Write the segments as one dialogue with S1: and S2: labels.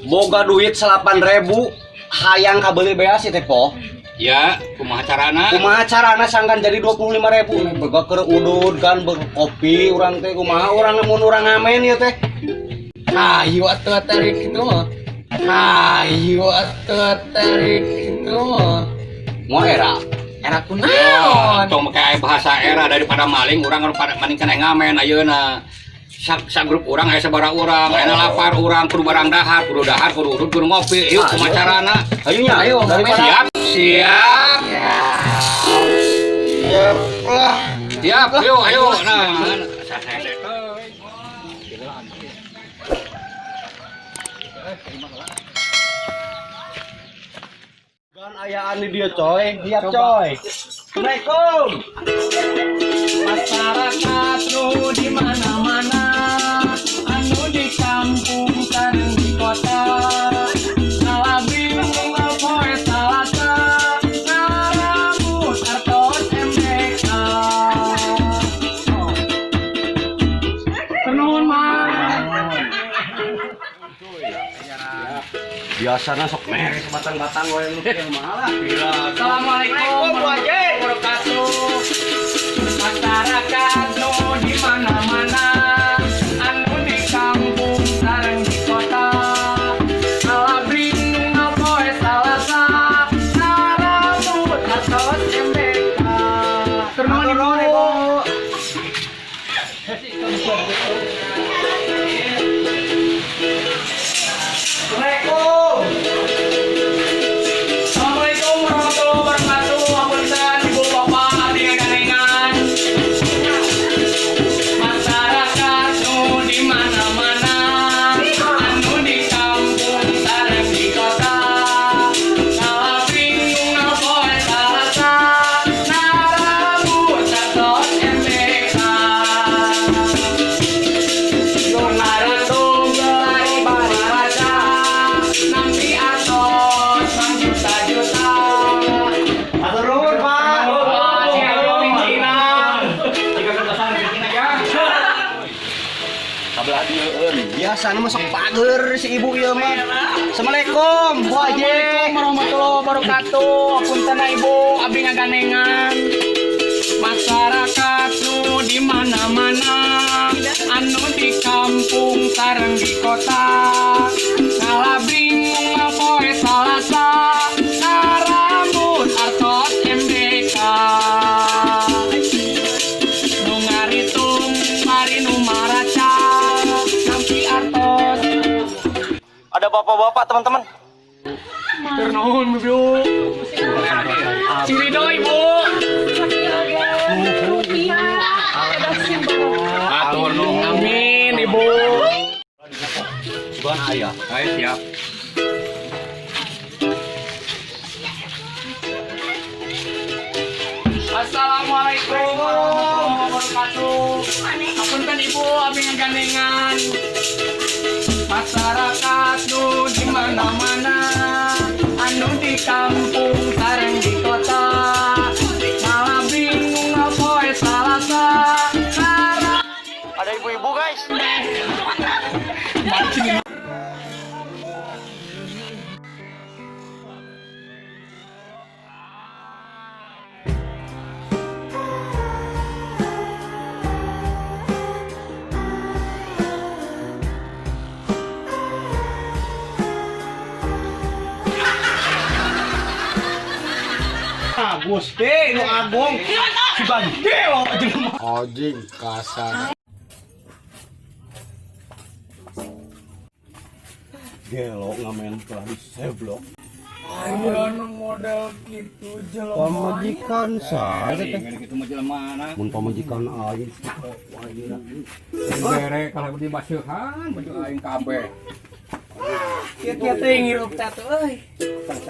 S1: Boga duit 8.000 hayang kabeli bea si Tepo.
S2: Ya, kumaha carana?
S1: Kumaha carana sangkan jadi 25.000. Boga keur udud kan kopi urang teh kumaha urang mun urang ngamen ieu teh.
S3: Hayu atuh tarik itu mah. Hayu atuh tarik itu mah.
S1: Mau era
S3: Era
S2: Ya,
S3: kunaon?
S2: tong make bahasa era daripada maling urang pada maning kena ngamen ayeuna. Sa grup urang aya sabaraha urang, aya lapar urang kudu barang dahar, kudu urut, kudu ngopi. Yuk kumaha carana?
S1: Ayo nya,
S3: Ayo,
S1: daripada
S2: Siap. Siap, ayo. Nah,
S1: kan ayaan di dia coy, lihat coy. Assalamualaikum.
S3: Masyarakat nu di mana-mana, anu di kampung sareng di kota, ngalabing poe salasa, ngaramut artos MBK. Pernuhun mah.
S1: Biasana sok mere sebatang-batang we lu teh malah.
S3: Assalamualaikum warahmatullahi wabarakatuh. Masyarakat nu di mana-mana, anu di kampung sareng di kota, ngalabring nu poe salasa, ngaramut artos MBK. Turun ibu.
S1: Assalamualaikum.
S3: Assalamualaikum warahmatullahi wabarakatuh. Hapunten ibu bapak abdi ngaganengan. Masyarakat nu di mana-mana, anu di kampung sareng di kota, ngalabring nu poe salasa, naramut artos MBK. Ngarandung gelari baraja, nanti artos juta-juta.
S1: Atur nuhun, Pak.
S3: Wah, siap pimpinan.
S1: Kabelah dieun. Biasana mah sok pager si ibu ieu mah. Assalamualaikum, Bu Haji.
S3: Assalamualaikum warahmatullahi wabarakatuh. Hapunten ibu abdi ngaganengan. Masyarakat nu di mana-mana, anu di kampung sareng di kota, ngalabring poe salasa, ngaramut artos MBK. Nu ngaritung mari nu maraca, nampi artos.
S1: Ada bapak-bapak teman-teman.
S3: Turnuhun ibu. Cirido ibu.
S2: Atur nuhun.
S3: Amin ibu.
S1: Bukan ayah.
S2: Ayo siap.
S3: Assalamualaikum warahmatullahi wabarakatuh. Hapunten ibu abdi ngaganengan. Masyarakat nu di mana-mana, anu di kampung sareng di kota, ngalabring poe salasa,
S1: Ada ibu-ibu guys. Gusti nu agung si Bandel
S4: Anjing kasar.
S1: gelo ngamen telah di seblok.
S3: Ayo model gitu jelema.
S1: Pamajikan saya teh.
S2: Kitu mah jelema.
S1: Mun pamajikan aing.
S2: Bere kalau di baseuhan baju aing kabeh.
S3: Kieu teh ngirup tatu euy.
S4: Mana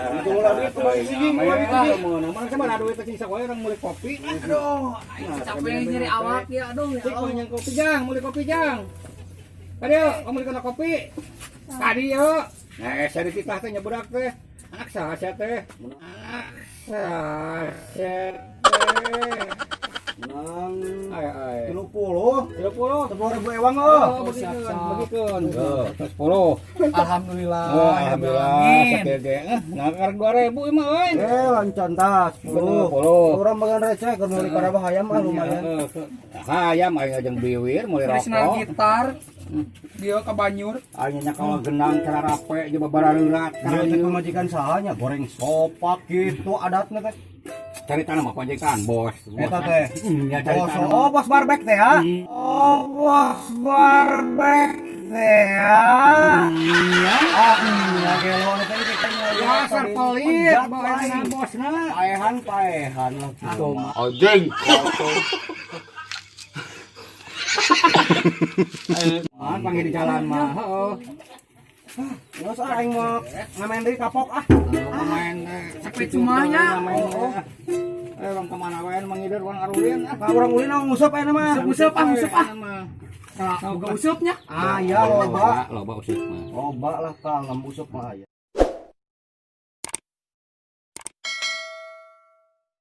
S4: sama duit sisa wae orang mulai kopi.
S3: Aduh, capek nyari awak ya. Aduh, ya Allah.
S4: Yang kopi jang, mulai kopi jang. Adio, kamu mulai kena kopi. Tadi yo. Nah, saya dititah teh nyebudak teh. Anak saya teh. Anak saya teh.
S1: Menang
S4: Ay.
S1: 30.
S4: 30.
S1: 10.000 ewang
S4: Oh,
S3: siap-siap.
S4: begituan.
S1: Tuh, 10.
S3: Alhamdulillah.
S1: Oh, alhamdulillah.
S3: Amin.
S1: Sakit ge. Nah, karek 2.000 mah euy.
S5: Lancan tas 10.
S1: 10.
S5: Orang bagian receh keur meuli para bahaya mah lumayan.
S1: Hayam aing jeung biwir mulai
S3: Trisna
S1: rokok.
S3: gitar. Dia ke Banyur.
S1: Aingnya kalau genang cara rape jeung babareurat.
S5: Dia teh pemajikan sahanya goreng sopak gitu adatna teh.
S1: Carita mah panjaikan bos.
S5: Eta teh.
S1: Ya
S5: Bos,
S1: carita
S5: oh bos barbek teh ya. Oh bos barbek teh ya. Ah iya gelo teh kita
S4: Dasar pelit, bae bosna.
S5: paehan lah gitu.
S1: Ojeng.
S5: Man panggil di jalan mah. Heeh. Nggak usah aing mau ngamain deui kapok ah.
S1: Main
S3: Sampai cumanya.
S1: Orang kemana wae mangider orang arulin.
S5: Ka urang ulin nguseup aya mah.
S3: Usap ah. Nah, boga usupnya.
S5: Ah iya loba.
S1: Loba usik mah.
S5: Loba lah Kang, ngambusuk mah aya.